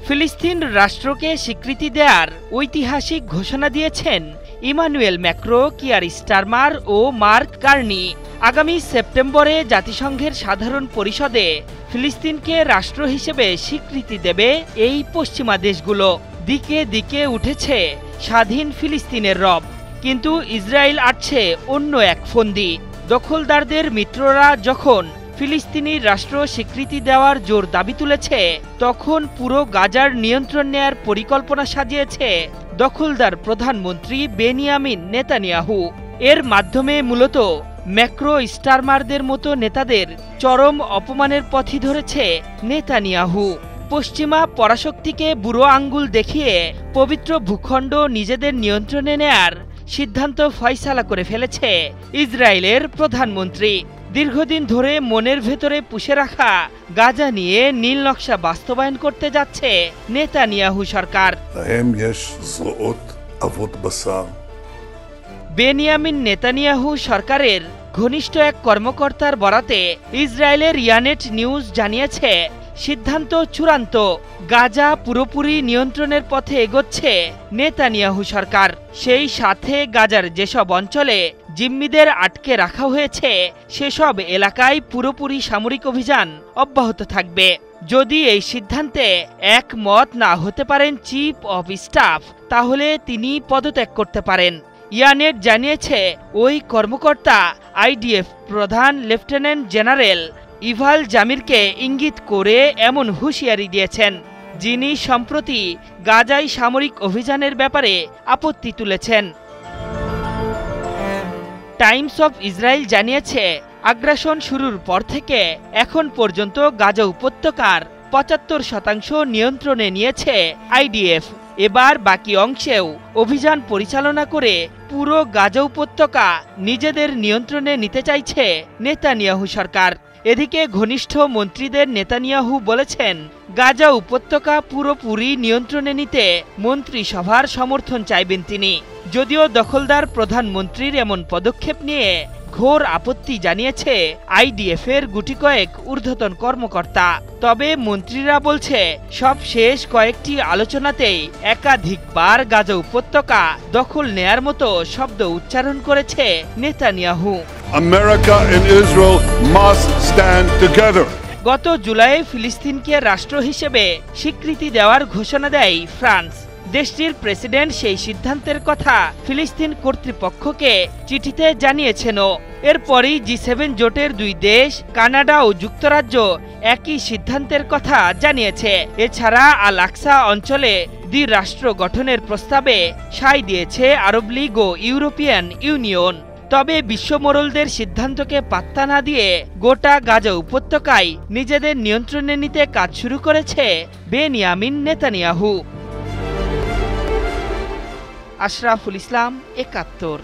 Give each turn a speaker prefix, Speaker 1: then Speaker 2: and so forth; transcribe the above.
Speaker 1: ফিলিস্তিন রাষ্ট্রকে স্বীকৃতি দেওয়ার ঐতিহাসিক ঘোষণা দিয়েছেন ইমানুয়েল ম্যাক্রো, কিয়ার স্টারমার ও মার্ক কার্নি। আগামী সেপ্টেম্বরে জাতিসংঘের সাধারণ পরিষদে ফিলিস্তিনকে রাষ্ট্র হিসেবে স্বীকৃতি দেবে এই পশ্চিমা দেশগুলো। দিকে দিকে উঠেছে স্বাধীন ফিলিস্তিনের রব, কিন্তু ইসরায়েল আটছে অন্য এক ফন্দি। দখলদারদের মিত্ররা যখন ফিলিস্তিনি রাষ্ট্র স্বীকৃতি দেওয়ার জোর দাবি তুলেছে, তখন পুরো গাজার নিয়ন্ত্রণ নেয়ার পরিকল্পনা সাজিয়েছে দখলদার প্রধানমন্ত্রী বেনিয়ামিন নেতানিয়াহু। এর মাধ্যমে মূলত ম্যাক্রো স্টারমারদের মতো নেতাদের চরম অপমানের পথই ধরেছে নেতানিয়াহু। পশ্চিমা পরাশক্তিকে বুড়ো আঙ্গুল দেখিয়ে পবিত্র ভূখণ্ড নিজেদের নিয়ন্ত্রণে নেয়ার সিদ্ধান্ত ফয়সালা করে ফেলেছে ইসরায়েলের প্রধানমন্ত্রী। দীর্ঘদিন ধরে মনের ভেতরে পুষে রাখা গাজা নিয়ে নীল নকশা বাস্তবায়ন করতে যাচ্ছে নেতানিয়াহু সরকার। বেনিয়ামিন নেতানিয়াহু সরকারের ঘনিষ্ঠ এক কর্মকর্তার বরাতে ইসরায়েলের ইয়ানেট নিউজ জানিয়েছে, সিদ্ধান্ত চূড়ান্ত, গাজা পুরোপুরি নিয়ন্ত্রণের পথে এগোচ্ছে নেতানিয়াহু সরকার। সেই সাথে গাজার যেসব অঞ্চলে জিম্মিদের আটকে রাখা হয়েছে সেসব এলাকায় পুরোপুরি সামরিক অভিযান অব্যাহত থাকবে। যদি এই সিদ্ধান্তে একমত না হতে পারেন চিফ অব স্টাফ, তাহলে তিনি পদত্যাগ করতে পারেন। ইয়ানেট জানিয়েছে, ওই কর্মকর্তা আইডিএফ প্রধান লেফটেন্যান্ট জেনারেল ইভাল জামিরকে ইঙ্গিত করে এমন হুঁশিয়ারি দিয়েছেন, যিনি সম্প্রতি গাজায় সামরিক অভিযানের ব্যাপারে আপত্তি তুলেছেন। টাইমস অফ ইসরায়েল জানিয়েছে, আগ্রাসন শুরুর পর থেকে এখন পর্যন্ত গাজা উপত্যকার ৭৫% নিয়ন্ত্রণে নিয়েছে আইডিএফ। এবার বাকি অংশেও অভিযান পরিচালনা করে পুরো গাজা উপত্যকা নিজেদের নিয়ন্ত্রণে নিতে চাইছে নেতানিয়াহু সরকার। এদিকে ঘনিষ্ঠ মন্ত্রীদের নেতানিয়াহু বলেছেন, গাজা উপত্যকা পুরোপুরি নিয়ন্ত্রণে নিতে মন্ত্রিসভার সমর্থন চাইবেন তিনি। যদিও দখলদার প্রধানমন্ত্রীর এমন পদক্ষেপ নিয়ে ঘোর আপত্তি জানিয়েছে আইডিএফের গুটিকয়েক ঊর্ধ্বতন কর্মকর্তা। তবে মন্ত্রীরা বলছে, সব শেষ কয়েকটি আলোচনাতেই একাধিকবার গাজা উপত্যকা দখল নেয়ার মতো শব্দ উচ্চারণ করেছে Netanyahu.
Speaker 2: America and Israel must stand together.
Speaker 1: গত জুলাইয়ে ফিলিস্তিনকে রাষ্ট্র হিসেবে স্বীকৃতি দেওয়ার ঘোষণা দেয় ফ্রান্স। দেশটির প্রেসিডেন্ট সেই সিদ্ধান্তের কথা ফিলিস্তিন কর্তৃপক্ষকে চিঠিতে জানিয়েছেনও। এরপরই জি7 জোটের দুই দেশ কানাডা ও যুক্তরাজ্য একই সিদ্ধান্তের কথা জানিয়েছে। এছাড়া আল আকসা অঞ্চলে দ্বিরাষ্ট্র গঠনের প্রস্তাবে সায় দিয়েছে আরব লীগ ও ইউরোপিয়ান ইউনিয়ন। তবে বিশ্বমোড়লদের সিদ্ধান্তকে পাত্তা না দিয়ে গোটা গাজা উপত্যকায় নিজেদের নিয়ন্ত্রণে নিতে কাজ শুরু করেছে বেনিয়ামিন নেতানিয়াহু। আশরাফুল ইসলাম, ৭১।